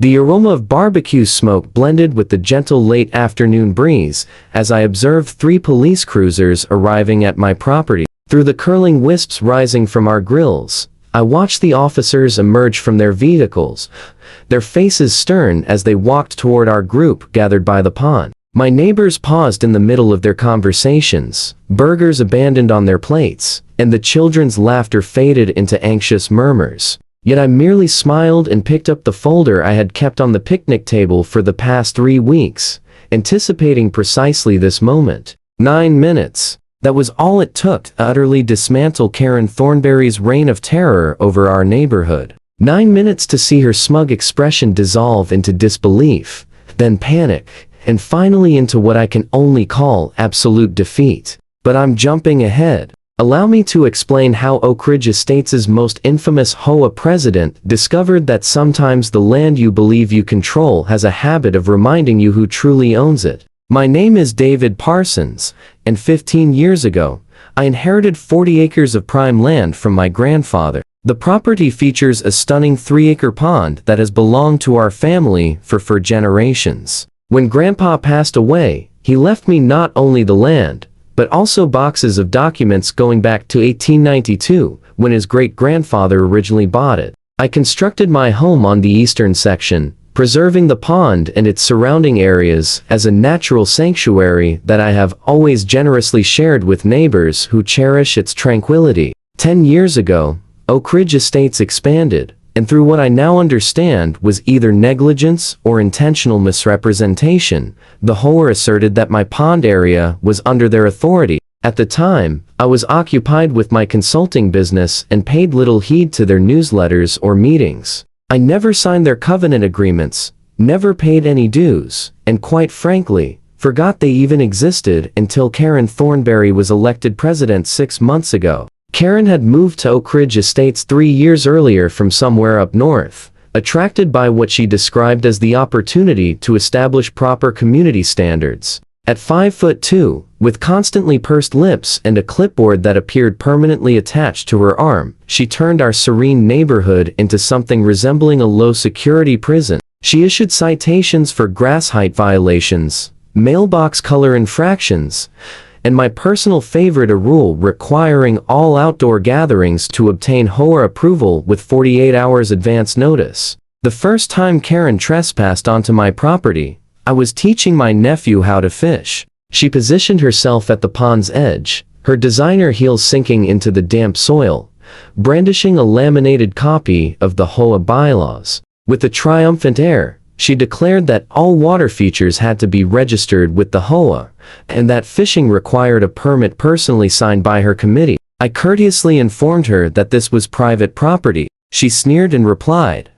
The aroma of barbecue smoke blended with the gentle late afternoon breeze as I observed 3 police cruisers arriving at my property. Through the curling wisps rising from our grills, I watched the officers emerge from their vehicles, their faces stern as they walked toward our group gathered by the pond. My neighbors paused in the middle of their conversations, burgers abandoned on their plates, and the children's laughter faded into anxious murmurs. Yet I merely smiled and picked up the folder I had kept on the picnic table for the past 3 weeks, anticipating precisely this moment. 9 minutes. That was all it took to utterly dismantle Karen Thornberry's reign of terror over our neighborhood. 9 minutes to see her smug expression dissolve into disbelief, then panic, and finally into what I can only call absolute defeat. But I'm jumping ahead. Allow me to explain how Oak Ridge Estates' most infamous HOA president discovered that sometimes the land you believe you control has a habit of reminding you who truly owns it. My name is David Parsons, and 15 years ago, I inherited 40 acres of prime land from my grandfather. The property features a stunning 3-acre pond that has belonged to our family for generations. When Grandpa passed away, he left me not only the land, but also boxes of documents going back to 1892, when his great-grandfather originally bought it. I constructed my home on the eastern section, preserving the pond and its surrounding areas as a natural sanctuary that I have always generously shared with neighbors who cherish its tranquility. 10 years ago, Oak Ridge Estates expanded, and through what I now understand was either negligence or intentional misrepresentation, the HOA asserted that my pond area was under their authority. At the time, I was occupied with my consulting business and paid little heed to their newsletters or meetings. I never signed their covenant agreements, never paid any dues, and quite frankly, forgot they even existed until Karen Thornberry was elected president 6 months ago. Karen had moved to Oak Ridge Estates 3 years earlier from somewhere up north, attracted by what she described as the opportunity to establish proper community standards. At 5'2", with constantly pursed lips and a clipboard that appeared permanently attached to her arm, she turned our serene neighborhood into something resembling a low-security prison. She issued citations for grass height violations, mailbox color infractions, and my personal favorite, a rule requiring all outdoor gatherings to obtain HOA approval with 48 hours advance notice. The first time Karen trespassed onto my property, I was teaching my nephew how to fish. She positioned herself at the pond's edge, her designer heels sinking into the damp soil, brandishing a laminated copy of the HOA bylaws. With a triumphant air, she declared that all water features had to be registered with the HOA, and that fishing required a permit personally signed by her committee. I courteously informed her that this was private property. She sneered and replied,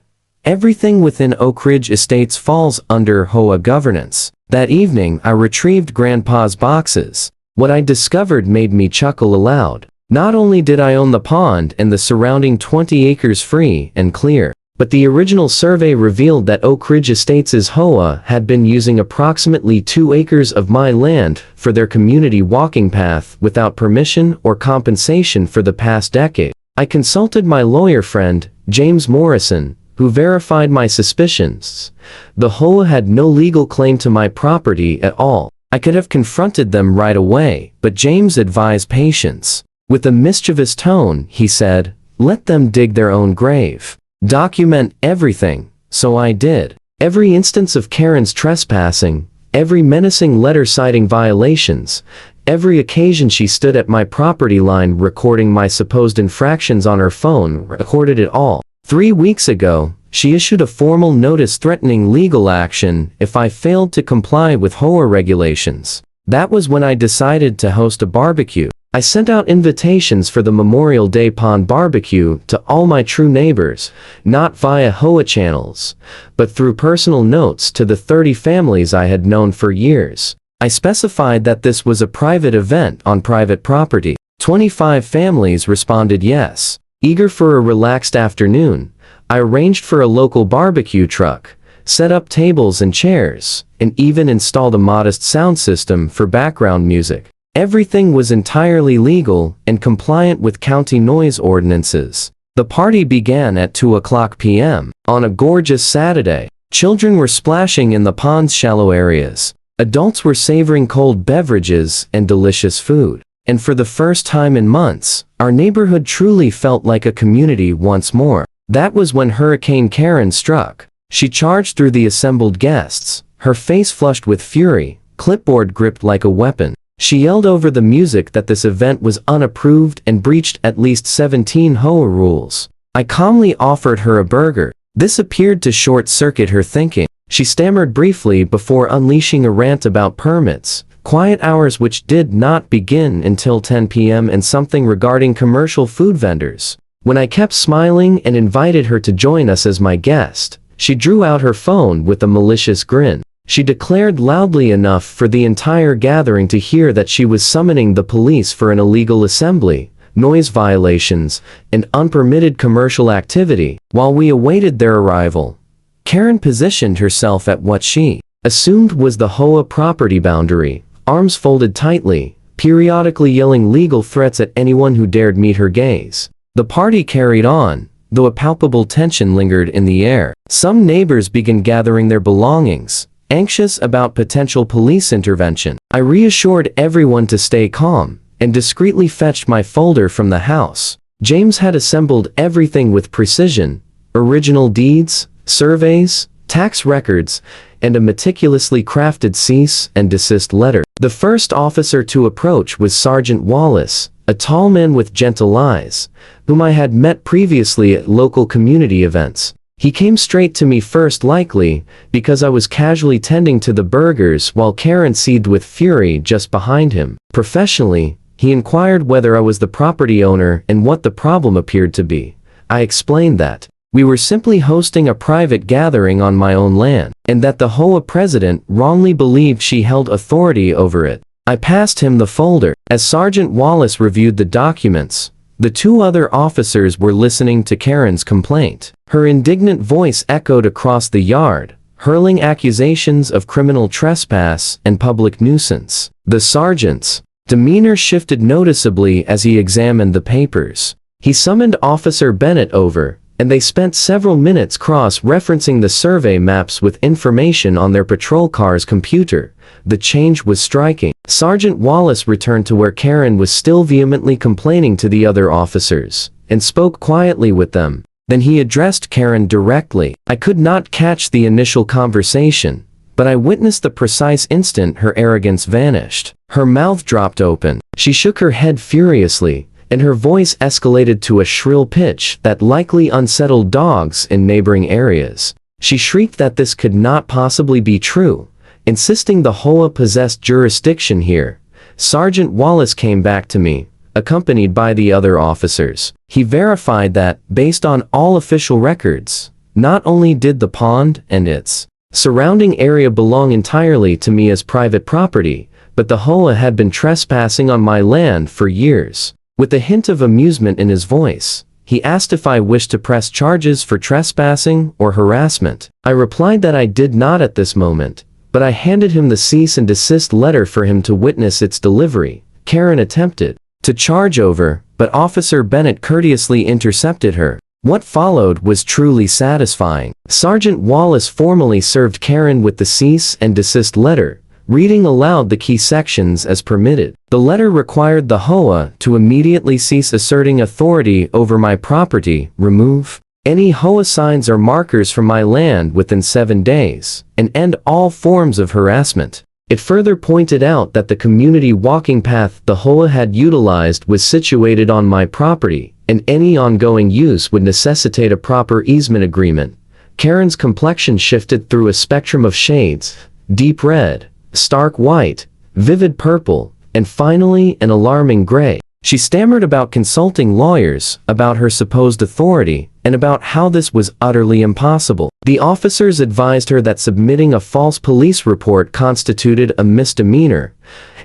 "Everything within Oak Ridge Estates falls under HOA governance." That evening I retrieved Grandpa's boxes. What I discovered made me chuckle aloud. Not only did I own the pond and the surrounding 20 acres free and clear, but the original survey revealed that Oak Ridge Estates' HOA had been using approximately 2 acres of my land for their community walking path without permission or compensation for the past decade. I consulted my lawyer friend, James Morrison, who verified my suspicions. The HOA had no legal claim to my property at all. I could have confronted them right away, but James advised patience. With a mischievous tone, he said, "Let them dig their own grave. Document everything." So I did. Every instance of Karen's trespassing, every menacing letter citing violations, every occasion she stood at my property line recording my supposed infractions on her phone, recorded it all. 3 weeks ago, she issued a formal notice threatening legal action if I failed to comply with HOA regulations. That was when I decided to host a barbecue. I sent out invitations for the Memorial Day Pond Barbecue to all my true neighbors, not via HOA channels, but through personal notes to the 30 families I had known for years. I specified that this was a private event on private property. 25 families responded yes. Eager for a relaxed afternoon, I arranged for a local barbecue truck, set up tables and chairs, and even installed a modest sound system for background music. Everything was entirely legal and compliant with county noise ordinances. The party began at 2:00 p.m. on a gorgeous Saturday. Children were splashing in the pond's shallow areas. Adults were savoring cold beverages and delicious food. And for the first time in months, our neighborhood truly felt like a community once more. That was when Hurricane Karen struck. She charged through the assembled guests, her face flushed with fury, clipboard gripped like a weapon. She yelled over the music that this event was unapproved and breached at least 17 HOA rules. I calmly offered her a burger. This appeared to short-circuit her thinking. She stammered briefly before unleashing a rant about permits, quiet hours which did not begin until 10 p.m. and something regarding commercial food vendors. When I kept smiling and invited her to join us as my guest, she drew out her phone with a malicious grin. She declared loudly enough for the entire gathering to hear that she was summoning the police for an illegal assembly, noise violations, and unpermitted commercial activity. While we awaited their arrival, Karen positioned herself at what she assumed was the HOA property boundary, arms folded tightly, periodically yelling legal threats at anyone who dared meet her gaze. The party carried on, though a palpable tension lingered in the air. Some neighbors began gathering their belongings, anxious about potential police intervention. I reassured everyone to stay calm, and discreetly fetched my folder from the house. James had assembled everything with precision: original deeds, surveys, tax records, and a meticulously crafted cease and desist letter. The first officer to approach was Sergeant Wallace, a tall man with gentle eyes, whom I had met previously at local community events. He came straight to me first, likely because I was casually tending to the burgers while Karen seethed with fury just behind him. Professionally, he inquired whether I was the property owner and what the problem appeared to be. I explained that we were simply hosting a private gathering on my own land, and that the HOA president wrongly believed she held authority over it. I passed him the folder. As Sergeant Wallace reviewed the documents, the two other officers were listening to Karen's complaint. Her indignant voice echoed across the yard, hurling accusations of criminal trespass and public nuisance. The sergeant's demeanor shifted noticeably as he examined the papers. He summoned Officer Bennett over, and they spent several minutes cross-referencing the survey maps with information on their patrol car's computer. The change was striking. Sergeant Wallace returned to where Karen was still vehemently complaining to the other officers, and spoke quietly with them. Then he addressed Karen directly. I could not catch the initial conversation, but I witnessed the precise instant her arrogance vanished. Her mouth dropped open. She shook her head furiously, and her voice escalated to a shrill pitch that likely unsettled dogs in neighboring areas. She shrieked that this could not possibly be true, insisting the HOA possessed jurisdiction here. Sergeant Wallace came back to me, accompanied by the other officers. He verified that, based on all official records, not only did the pond and its surrounding area belong entirely to me as private property, but the HOA had been trespassing on my land for years. With a hint of amusement in his voice, he asked if I wished to press charges for trespassing or harassment. I replied that I did not at this moment, but I handed him the cease and desist letter for him to witness its delivery. Karen attempted to charge over, but Officer Bennett courteously intercepted her. What followed was truly satisfying. Sergeant Wallace formally served Karen with the cease and desist letter, reading aloud the key sections as permitted. The letter required the HOA to immediately cease asserting authority over my property, remove any HOA signs or markers from my land within 7 days, and end all forms of harassment. It further pointed out that the community walking path the HOA had utilized was situated on my property, and any ongoing use would necessitate a proper easement agreement. Karen's complexion shifted through a spectrum of shades: deep red, stark white, vivid purple, and finally an alarming gray. She stammered about consulting lawyers, about her supposed authority, and about how this was utterly impossible. The officers advised her that submitting a false police report constituted a misdemeanor,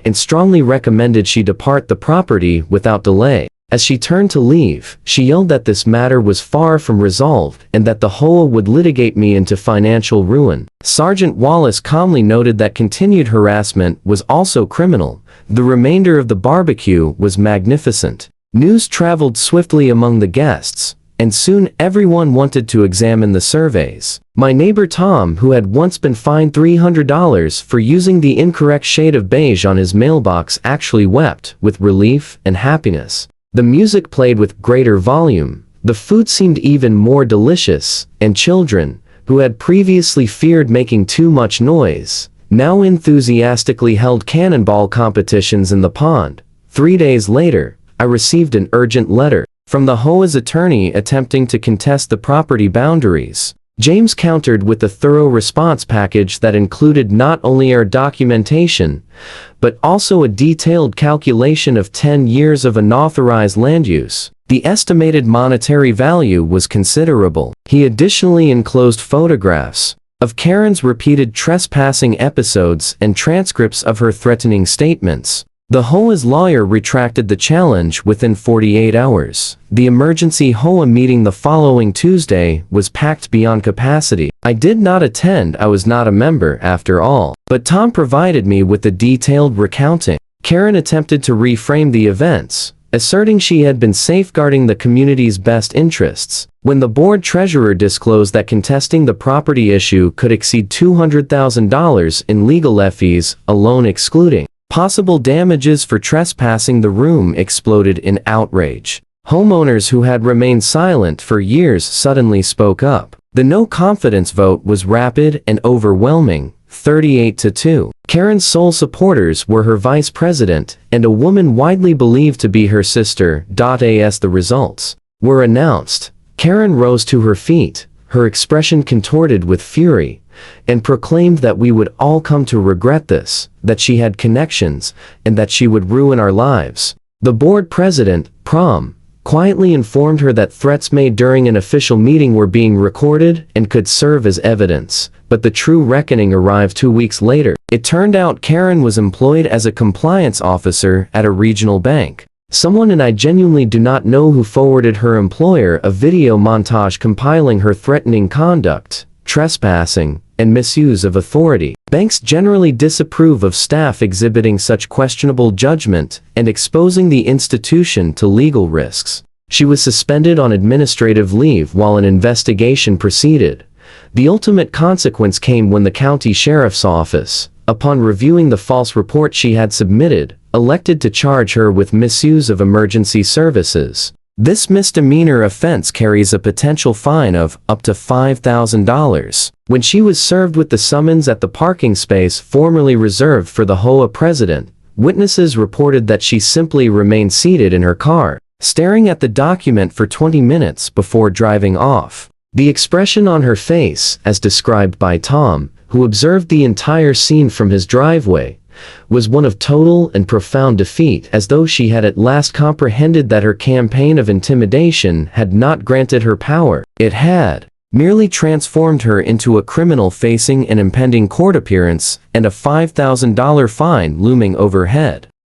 and strongly recommended she depart the property without delay. As she turned to leave, she yelled that this matter was far from resolved and that the HOA would litigate me into financial ruin. Sergeant Wallace calmly noted that continued harassment was also criminal. The remainder of the barbecue was magnificent. News traveled swiftly among the guests, and soon everyone wanted to examine the surveys. My neighbor Tom, who had once been fined $300 for using the incorrect shade of beige on his mailbox, actually wept with relief and happiness. The music played with greater volume, the food seemed even more delicious, and children, who had previously feared making too much noise, now enthusiastically held cannonball competitions in the pond. 3 days later, I received an urgent letter from the HOA's attorney attempting to contest the property boundaries. James countered with a thorough response package that included not only our documentation, but also a detailed calculation of 10 years of unauthorized land use. The estimated monetary value was considerable. He additionally enclosed photographs of Karen's repeated trespassing episodes and transcripts of her threatening statements. The HOA's lawyer retracted the challenge within 48 hours. The emergency HOA meeting the following Tuesday was packed beyond capacity. I did not attend, I was not a member after all. But Tom provided me with a detailed recounting. Karen attempted to reframe the events, asserting she had been safeguarding the community's best interests. When the board treasurer disclosed that contesting the property issue could exceed $200,000 in legal fees alone, excluding possible damages for trespassing, the room exploded in outrage. Homeowners who had remained silent for years suddenly spoke up. The no confidence vote was rapid and overwhelming, 38-2. Karen's sole supporters were her vice president and a woman widely believed to be her sister. As the results were announced, Karen rose to her feet, her expression contorted with fury, and proclaimed that we would all come to regret this, that she had connections, and that she would ruin our lives. The board president, Prom, quietly informed her that threats made during an official meeting were being recorded and could serve as evidence, but the true reckoning arrived 2 weeks later. It turned out Karen was employed as a compliance officer at a regional bank. Someone, and I genuinely do not know who, forwarded her employer a video montage compiling her threatening conduct, trespassing, and misuse of authority. Banks generally disapprove of staff exhibiting such questionable judgment and exposing the institution to legal risks. She was suspended on administrative leave while an investigation proceeded. The ultimate consequence came when the county sheriff's office, upon reviewing the false report she had submitted, elected to charge her with misuse of emergency services. This misdemeanor offense carries a potential fine of up to $5,000. When she was served with the summons at the parking space formerly reserved for the HOA president, witnesses reported that she simply remained seated in her car, staring at the document for 20 minutes before driving off. The expression on her face, as described by Tom, who observed the entire scene from his driveway, was one of total and profound defeat, as though she had at last comprehended that her campaign of intimidation had not granted her power. It had merely transformed her into a criminal facing an impending court appearance and a $5,000 fine looming overhead.